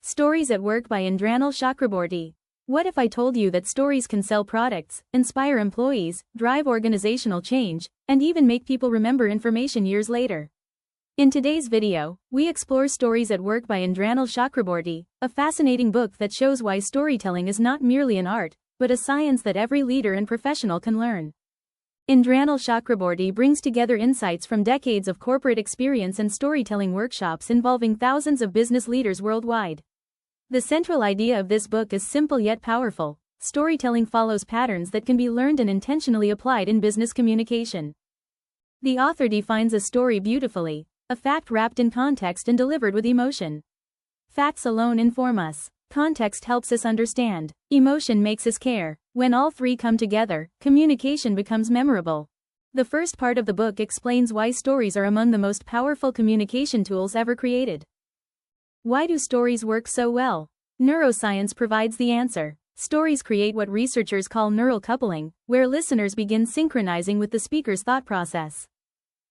Stories at Work by Indranil Chakraborty. What if I told you that stories can sell products, inspire employees, drive organizational change, and even make people remember information years later? In today's video, we explore Stories at Work by Indranil Chakraborty, a fascinating book that shows why storytelling is not merely an art, but a science that every leader and professional can learn. Indranil Chakraborty brings together insights from decades of corporate experience and storytelling workshops involving thousands of business leaders worldwide. The central idea of this book is simple yet powerful. Storytelling follows patterns that can be learned and intentionally applied in business communication. The author defines a story beautifully, a fact wrapped in context and delivered with emotion. Facts alone inform us. Context helps us understand. Emotion makes us care. When all three come together, communication becomes memorable. The first part of the book explains why stories are among the most powerful communication tools ever created. Why do stories work so well? Neuroscience provides the answer. Stories create what researchers call neural coupling, where listeners begin synchronizing with the speaker's thought process.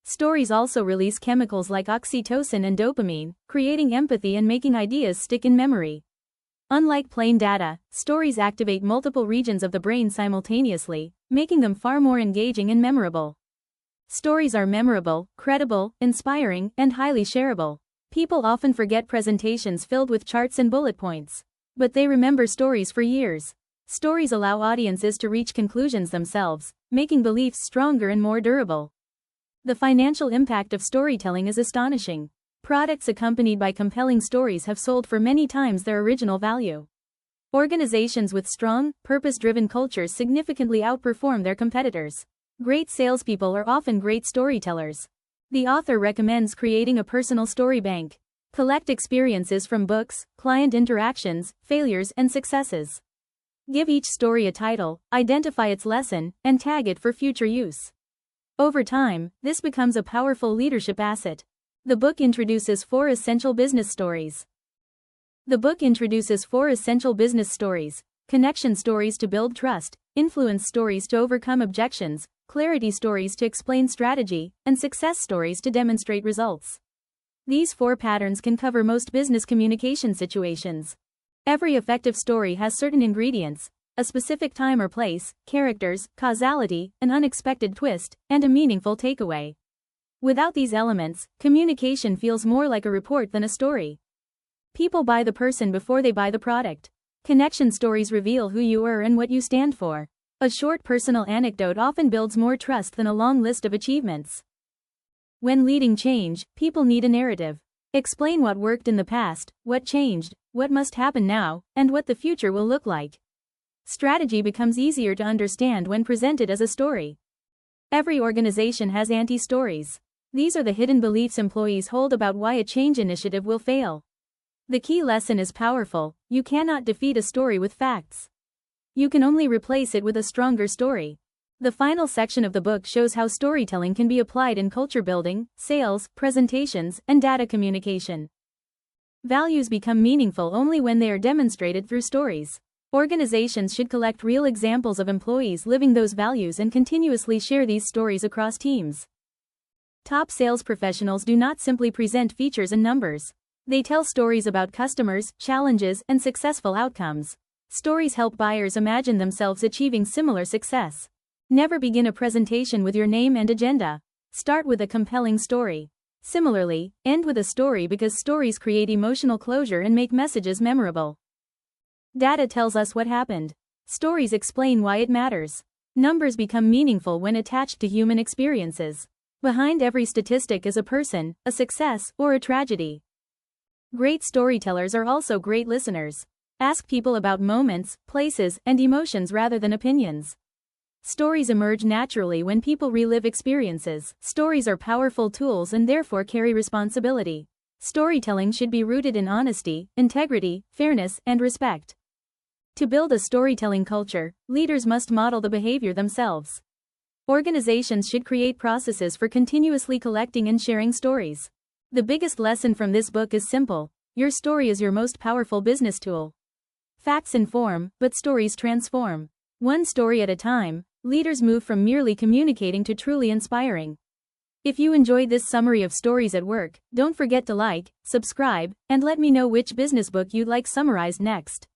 Stories also release chemicals like oxytocin and dopamine, creating empathy and making ideas stick in memory. Unlike plain data, stories activate multiple regions of the brain simultaneously, making them far more engaging and memorable. Stories are memorable, credible, inspiring, and highly shareable. People often forget presentations filled with charts and bullet points. But they remember stories for years. Stories allow audiences to reach conclusions themselves, making beliefs stronger and more durable. The financial impact of storytelling is astonishing. Products accompanied by compelling stories have sold for many times their original value. Organizations with strong, purpose-driven cultures significantly outperform their competitors. Great salespeople are often great storytellers. The author recommends creating a personal story bank. Collect experiences from books, client interactions, failures, and successes. Give each story a title, identify its lesson, and tag it for future use. Over time, this becomes a powerful leadership asset. The book introduces 4 essential business stories. Connection stories to build trust, influence stories to overcome objections, clarity stories to explain strategy, and success stories to demonstrate results. These 4 patterns can cover most business communication situations. Every effective story has certain ingredients: a specific time or place, characters, causality, an unexpected twist, and a meaningful takeaway. Without these elements, communication feels more like a report than a story. People buy the person before they buy the product. Connection stories reveal who you are and what you stand for. A short personal anecdote often builds more trust than a long list of achievements. When leading change, people need a narrative. Explain what worked in the past, what changed, what must happen now, and what the future will look like. Strategy becomes easier to understand when presented as a story. Every organization has anti-stories. These are the hidden beliefs employees hold about why a change initiative will fail. The key lesson is powerful: you cannot defeat a story with facts. You can only replace it with a stronger story. The final section of the book shows how storytelling can be applied in culture building, sales, presentations, and data communication. Values become meaningful only when they are demonstrated through stories. Organizations should collect real examples of employees living those values and continuously share these stories across teams. Top sales professionals do not simply present features and numbers. They tell stories about customers, challenges, and successful outcomes. Stories help buyers imagine themselves achieving similar success. Never begin a presentation with your name and agenda. Start with a compelling story. Similarly, end with a story because stories create emotional closure and make messages memorable. Data tells us what happened. Stories explain why it matters. Numbers become meaningful when attached to human experiences. Behind every statistic is a person, a success, or a tragedy. Great storytellers are also great listeners. Ask people about moments, places, and emotions rather than opinions. Stories emerge naturally when people relive experiences. Stories are powerful tools and therefore carry responsibility. Storytelling should be rooted in honesty, integrity, fairness, and respect. To build a storytelling culture, leaders must model the behavior themselves. Organizations should create processes for continuously collecting and sharing stories. The biggest lesson from this book is simple: your story is your most powerful business tool. Facts inform, but stories transform. One story at a time, leaders move from merely communicating to truly inspiring. If you enjoyed this summary of stories at work, don't forget to like, subscribe, and let me know which business book you'd like summarized next.